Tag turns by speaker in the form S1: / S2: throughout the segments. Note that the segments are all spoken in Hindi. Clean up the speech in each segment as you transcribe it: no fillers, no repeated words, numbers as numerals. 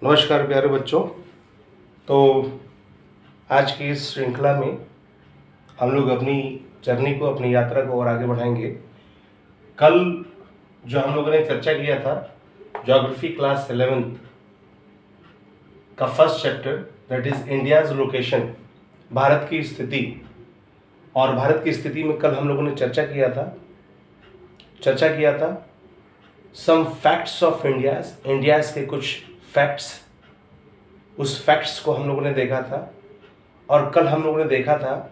S1: नमस्कार प्यारे बच्चों। तो आज की इस श्रृंखला में हम लोग अपनी जर्नी को, अपनी यात्रा को और आगे बढ़ाएंगे। कल जो हम लोगों ने चर्चा किया था ज्योग्राफी क्लास 11 का first chapter, that is India's location, Bharat की स्थिति। और भारत की स्थिति में कल हम लोगों ने चर्चा किया था सम फैक्ट्स ऑफ इंडियाज के कुछ फैक्ट्स। उस फैक्ट्स को हम लोगों ने देखा था। और कल हम लोगों ने देखा था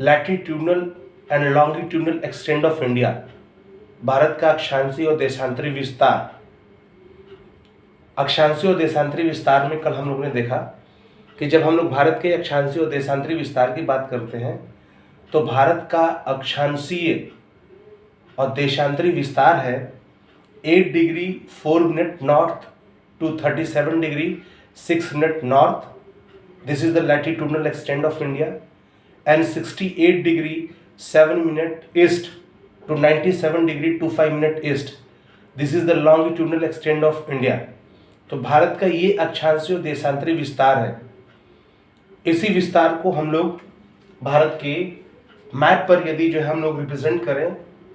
S1: latitudinal and longitudinal extend of India, Bharat का अक्षांशीय और देशांतरी विस्तार। अक्षांशीय और देशांतरी विस्तार में कल हम लोगों ने देखा कि जब हम लोग भारत के अक्षांशीय और देशांतरी विस्तार की बात करते हैं तो भारत का अक्षांशीय और देशांतरी विस्तार है 8 degree 4 minute north to 37 degree 6 minute north. This is the latitudinal extent of India. And 68 degree 7 minute east to 97 degree 25 minute east. This is the longitudinal extent of India. तो भारत का ये अक्षांशीय देशांतरी विस्तार है। इसी विस्तार को हम लोग भारत के मैप पर यदि जो हम लोग रिप्रेजेंट करें,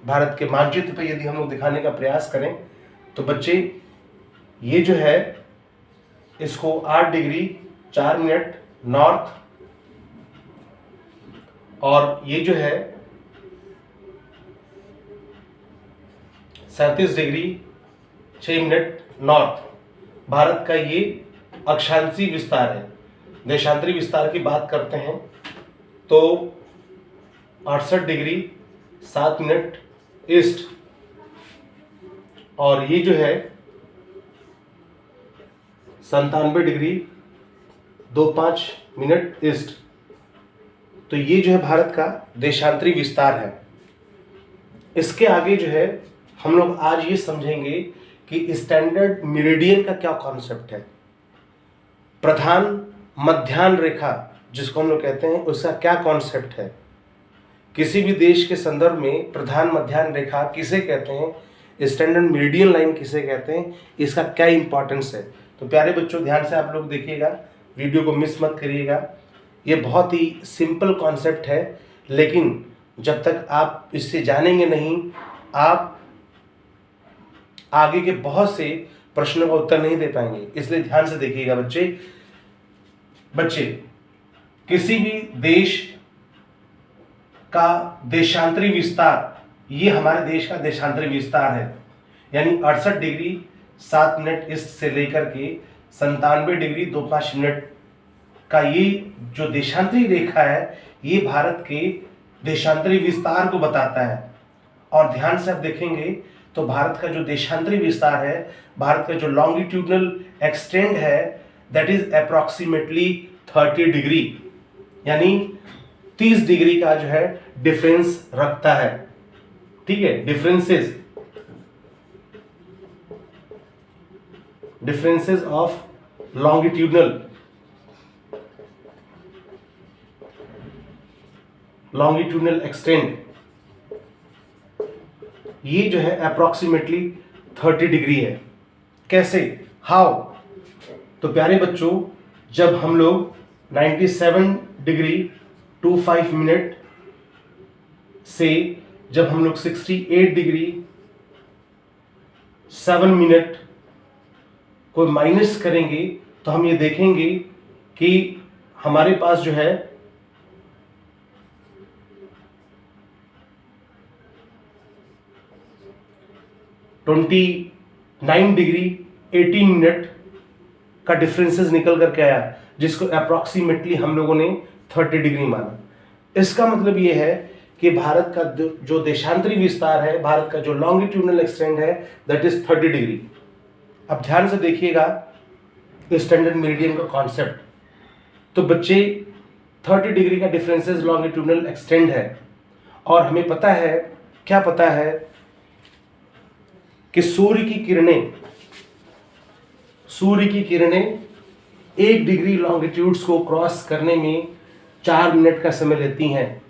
S1: भारत के मानचित्र पर यदि हम लोग दिखाने का प्रयास करें तो बच्चे ये जो है इसको 8 डिग्री 4 मिनट नॉर्थ और ये जो है 37 डिग्री 6 मिनट नॉर्थ, भारत का ये अक्षांशीय विस्तार है। देशांतरी विस्तार की बात करते हैं तो 68 डिग्री 7 मिनट ईस्ट और ये जो है 97 डिग्री 25 मिनट ईस्ट। तो ये जो है भारत का देशांतरी विस्तार है। इसके आगे जो है हम लोग आज ये समझेंगे कि स्टैंडर्ड मेरिडियन का क्या कॉन्सेप्ट है, प्रधान मध्याह्न रेखा जिसको हम लोग कहते हैं उसका क्या कॉन्सेप्ट है, किसी भी देश के संदर्भ में प्रधान मध्याह्न रेखा किसे कहते हैं, स्टैंडर्ड मेरिडियन लाइन किसे कहते हैं, इसका क्या इंपॉर्टेंस है। तो प्यारे बच्चों ध्यान से आप लोग देखिएगा, वीडियो को मिस मत करिएगा। ये बहुत ही सिंपल कॉन्सेप्ट है, लेकिन जब तक आप इससे जानेंगे नहीं, आप आगे के बहुत से प्रश्नों का उत्तर नहीं दे पाएंगे। इसलिए ध्यान से देखिएगा बच्चे किसी भी देश का देशांतरी विस्तार, ये हमारे देश का देशांतरी विस्तार है, यानी 68 डिग्री 7 मिनट ईस्ट से लेकर के 97 डिग्री 25 मिनट का ये जो देशांतरी रेखा है ये भारत के देशांतरी विस्तार को बताता है। और ध्यान से आप देखेंगे तो भारत का जो देशांतरी विस्तार है, भारत का जो लॉन्गिट्यूडनल एक्सटेंड है, दैट इज अप्रॉक्सीमेटली 30 डिग्री, यानी 30 डिग्री का जो है डिफरेंस रखता है। ठीक है, differences of longitudinal extent, ये जो है अप्रोक्सीमेटली 30 डिग्री है। कैसे, हाउ? तो प्यारे बच्चों जब हम लोग 97 डिग्री 25 मिनट से जब हम लोग 68 डिग्री 7 मिनट को माइनस करेंगे तो हम ये देखेंगे कि हमारे पास जो है 29 डिग्री 18 मिनट का डिफरेंसेस निकल करके आया, जिसको अप्रोक्सीमेटली हम लोगों ने 30 डिग्री माना। इसका मतलब ये है कि भारत का जो देशांतरी विस्तार है, भारत का जो लॉन्गिट्यूडनल एक्सटेंड है, दैट इज 30 डिग्री। अब ध्यान से देखिएगा स्टैंडर्ड मेरिडियन का कॉन्सेप्ट। तो बच्चे 30 डिग्री का डिफरेंसेस लॉन्गिट्यूडनल एक्सटेंड है और हमें पता है, क्या पता है कि सूर्य की किरणें 1 डिग्री लॉन्गिट्यूड्स को क्रॉस करने में 4 मिनट का समय लेती हैं।